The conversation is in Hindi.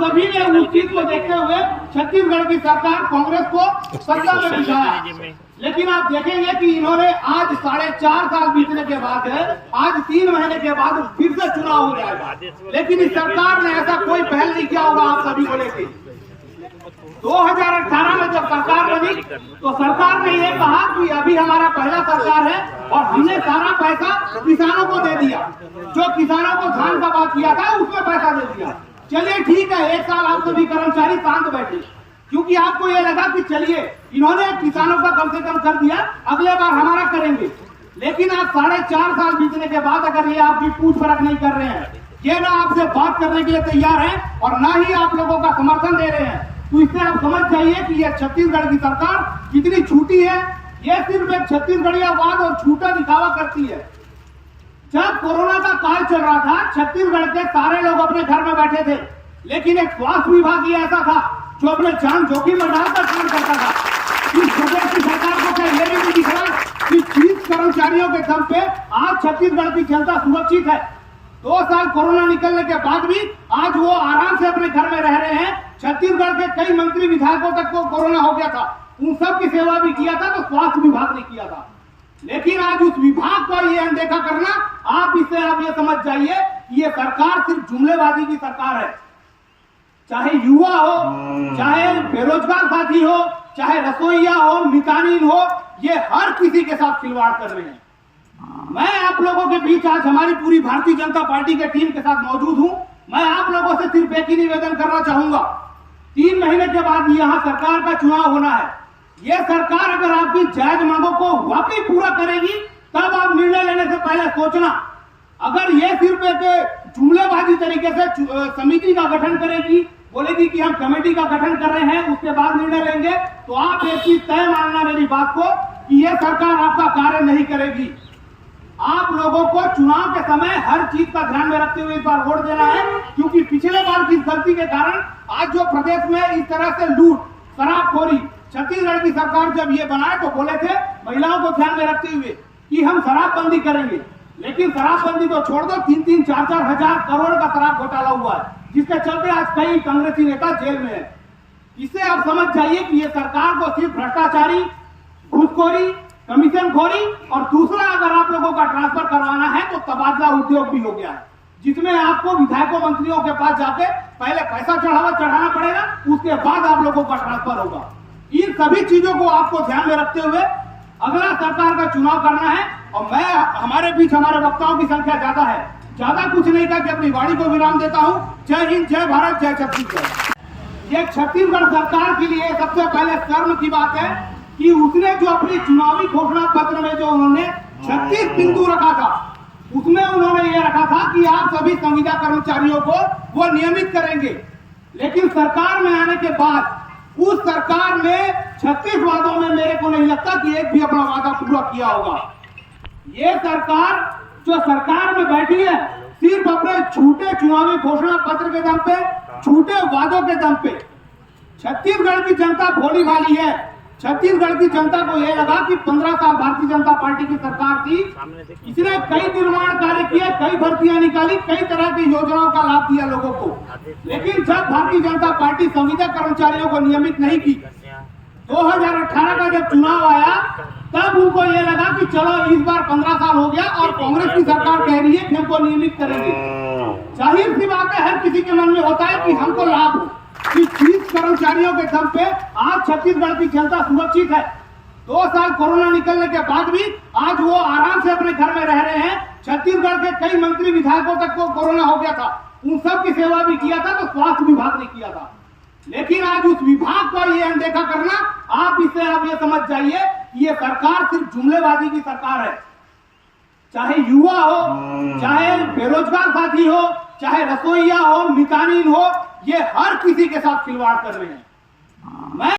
सभी ने उस चीज को देखते हुए छत्तीसगढ़ की सरकार कांग्रेस को सत्ता में बिठाया। लेकिन आप देखेंगे कि इन्होंने आज 4.5 साल बीतने के बाद आज 3 महीने के बाद फिर से चुनाव हो जाएगा, लेकिन इस सरकार ने ऐसा कोई पहल नहीं किया होगा। आप सभी को लेकर 2018 में जब सरकार बनी तो सरकार ने ये कहा कि अभी हमारा पहला सरकार है और हमने सारा पैसा किसानों को दे दिया। जो किसानों को धान का बात किया था उसमें पैसा दे दिया। चलिए ठीक है, 1 साल आप सभी कर्मचारी शांत बैठे, क्योंकि आपको ये लगा कि चलिए इन्होंने किसानों का कम से कम कर दिया, अगले बार हमारा करेंगे। लेकिन आज 4.5 साल बीतने के बाद अगर ये आपकी पूछ परख नहीं कर रहे हैं, ये ना आपसे बात करने के लिए तैयार हैं और ना ही आप लोगों का समर्थन दे रहे हैं, तो इससे आप समझ जाइए कि ये छत्तीसगढ़ की सरकार कितनी झूठी है। ये सिर्फ एक छत्तीसगढ़ियावाद और झूठा दिखावा करती है। जब कोरोना का काल चल रहा था, छत्तीसगढ़ के सारे लोग अपने घर में बैठे थे, लेकिन एक स्वास्थ्य विभाग ही ऐसा था जो अपने जान जोखिम में डालकर काम करता था। इस प्रदेश की सरकार को क्या ये भी नहीं दिख रहा कि 30 कर्मचारियों के दम पे आज छत्तीसगढ़ की जनता सुरक्षित है। 2 साल कोरोना निकलने के बाद भी आज वो आराम से अपने घर में रह रहे हैं। छत्तीसगढ़ के कई मंत्री विधायकों तक को कोरोना हो गया था, उन सब की सेवा भी किया था तो स्वास्थ्य विभाग ने किया था। लेकिन आज उस विभाग को ये अनदेखा करना, आप इससे आप ये समझ जाइए कि ये सरकार सिर्फ जुमलेबाजी की सरकार है। चाहे युवा हो, चाहे बेरोजगार साथी हो, चाहे रसोईया हो, मितानिन हो, ये हर किसी के साथ खिलवाड़ कर रहे हैं। मैं आप लोगों के बीच आज हमारी पूरी भारतीय जनता पार्टी के टीम के साथ मौजूद हूं। मैं आप लोगों से सिर्फ एक ही निवेदन करना चाहूंगा, 3 महीने के बाद यहाँ सरकार का चुनाव होना है। ये सरकार अगर आपकी जायज मांगों को वाकई पूरा करेगी तब आप निर्णय लेने से पहले सोचना। अगर ये सिर्फ एक जुमलेबाजी तरीके से समिति का गठन करेगी, बोलेगी कि हम कमेटी का गठन कर रहे हैं, उसके बाद निर्णय लेंगे, तो आप एक चीज तय मानना मेरी बात को कि ये सरकार आपका कार्य नहीं करेगी। आप लोगों को चुनाव के समय हर चीज का ध्यान में रखते हुए इस बार वोट देना है, क्योंकि पिछले बार की गलती के कारण आज जो प्रदेश में इस तरह से लूट, शराबखोरी, छत्तीसगढ़ की सरकार जब ये बनाए तो बोले थे महिलाओं को ध्यान में रखते हुए कि हम शराबबंदी करेंगे, लेकिन शराबबंदी तो छोड़ दो, 3-3, 4-4 हजार करोड़ का शराब घोटाला हुआ है, जिसके चलते आज कई कांग्रेसी नेता जेल में है। इससे आप समझ जाइए कि ये सरकार को सिर्फ भ्रष्टाचारी, घूसखोरी, कमीशनखोरी और दूसरा अगर आप लोगों का ट्रांसफर करवाना है तो तबादला उद्योग भी हो गया है, जिसमें आपको विधायकों मंत्रियों के पास जाके पहले पैसा चढ़ाना पड़ेगा, उसके बाद आप लोगों का ट्रांसफर होगा। इन सभी चीजों को आपको ध्यान में रखते हुए अगला सरकार का चुनाव करना है। और मैं हमारे बीच हमारे वक्ताओं की संख्या ज्यादा है, ज्यादा कुछ नहीं था कि अपनी वाणी को विराम देता हूं। जय हिंद, जय भारत, जय छत्तीसगढ़। ये छत्तीसगढ़ सरकार के लिए सबसे पहले शर्म की बात है कि उसने जो अपनी चुनावी घोषणा पत्र में जो उन्होंने 36 बिंदु रखा था, उसमें उन्होंने ये रखा था कि आप सभी संविदा कर्मचारियों को वो नियमित करेंगे। लेकिन सरकार में आने के बाद उस सरकार ने 36 वादों में मेरे को नहीं लगता कि एक भी अपना वादा पूरा किया होगा। ये सरकार जो सरकार में बैठी है सिर्फ अपने झूठे चुनावी घोषणा पत्र के दम पे, झूठे वादों के दम पे। छत्तीसगढ़ की जनता भोली भाली है। छत्तीसगढ़ की जनता को यह लगा कि 15 साल भारतीय जनता पार्टी की सरकार थी, इसने कई निर्माण कार्य किए, कई भर्तियां निकाली, कई तरह की योजनाओं का लाभ दिया लोगों को। लेकिन जब भारतीय जनता पार्टी संविदा कर्मचारियों को नियमित नहीं की, 2018 का जब चुनाव आया तब उनको ये लगा कि चलो इस बार 15 साल हो गया और कांग्रेस की सरकार कह रही है कि हमको नियमित करेंगे। जाहिर सी बात है, हर किसी के मन में होता है कि हमको लाभ हो कि 30 कर्मचारियों के दम पे आज छत्तीसगढ़ की जनता सुरक्षित है। 2 साल कोरोना निकलने के बाद भी आज वो आराम से अपने घर में रह रहे हैं। छत्तीसगढ़ के कई मंत्री विधायकों तक को कोरोना हो गया था, उन सब की सेवा भी किया था तो स्वास्थ्य विभाग ने किया था। लेकिन आज उस विभाग को ये अनदेखा करना, आप इससे आप ये समझ जाइए कि ये सरकार सिर्फ जुमलेबाजी की सरकार है। चाहे युवा हो, चाहे बेरोजगार साथी हो, चाहे रसोईया हो, मितानिन हो, ये हर किसी के साथ खिलवाड़ कर रहे हैं। मैं